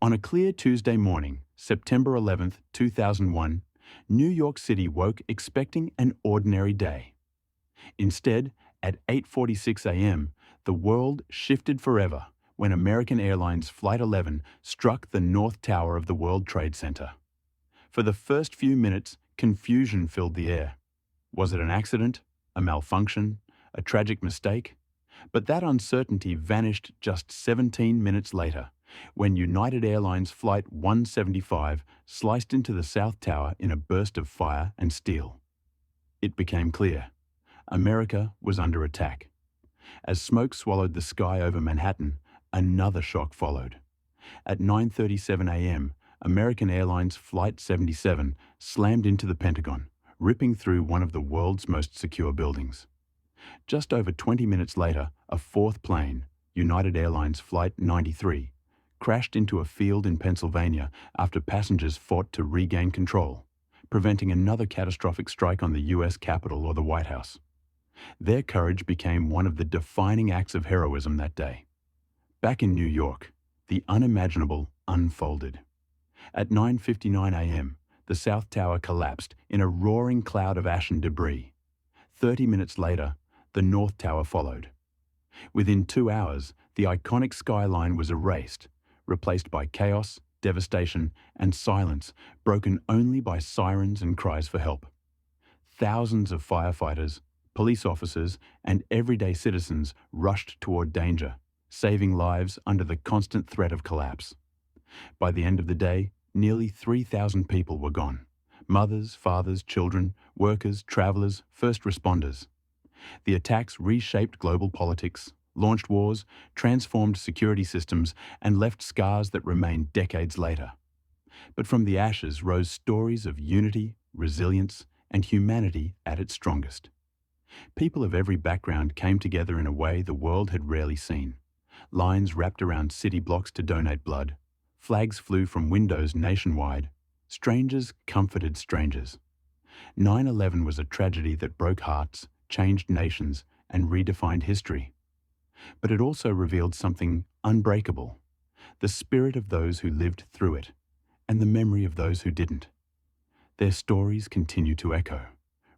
On a clear Tuesday morning, September 11th, 2001, New York City woke expecting an ordinary day. Instead, at 8:46 a.m., the world shifted forever when American Airlines Flight 11 struck the North Tower of the World Trade Center. For the first few minutes, confusion filled the air. Was it an accident, a malfunction, a tragic mistake? But that uncertainty vanished just 17 minutes later, when United Airlines Flight 175 sliced into the South Tower in a burst of fire and steel. It became clear. America was under attack. As smoke swallowed the sky over Manhattan, another shock followed. At 9:37 a.m., American Airlines Flight 77 slammed into the Pentagon, ripping through one of the world's most secure buildings. Just over 20 minutes later, a fourth plane, United Airlines Flight 93, crashed into a field in Pennsylvania after passengers fought to regain control, preventing another catastrophic strike on the U.S. Capitol or the White House. Their courage became one of the defining acts of heroism that day. Back in New York, the unimaginable unfolded. At 9:59 a.m., the South Tower collapsed in a roaring cloud of ash and debris. 30 minutes later, the North Tower followed. Within 2 hours, the iconic skyline was erased, replaced by chaos, devastation, and silence broken only by sirens and cries for help. Thousands of firefighters, police officers, and everyday citizens rushed toward danger, saving lives under the constant threat of collapse. By the end of the day, nearly 3,000 people were gone. Mothers, fathers, children, workers, travelers, first responders. The attacks reshaped global politics, launched wars, transformed security systems, and left scars that remain decades later. But from the ashes rose stories of unity, resilience, and humanity at its strongest. People of every background came together in a way the world had rarely seen. Lines wrapped around city blocks to donate blood. Flags flew from windows nationwide. Strangers comforted strangers. 9/11 was a tragedy that broke hearts, changed nations, and redefined history. But it also revealed something unbreakable: the spirit of those who lived through it, and the memory of those who didn't. Their stories continue to echo,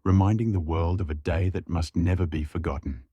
reminding the world of a day that must never be forgotten.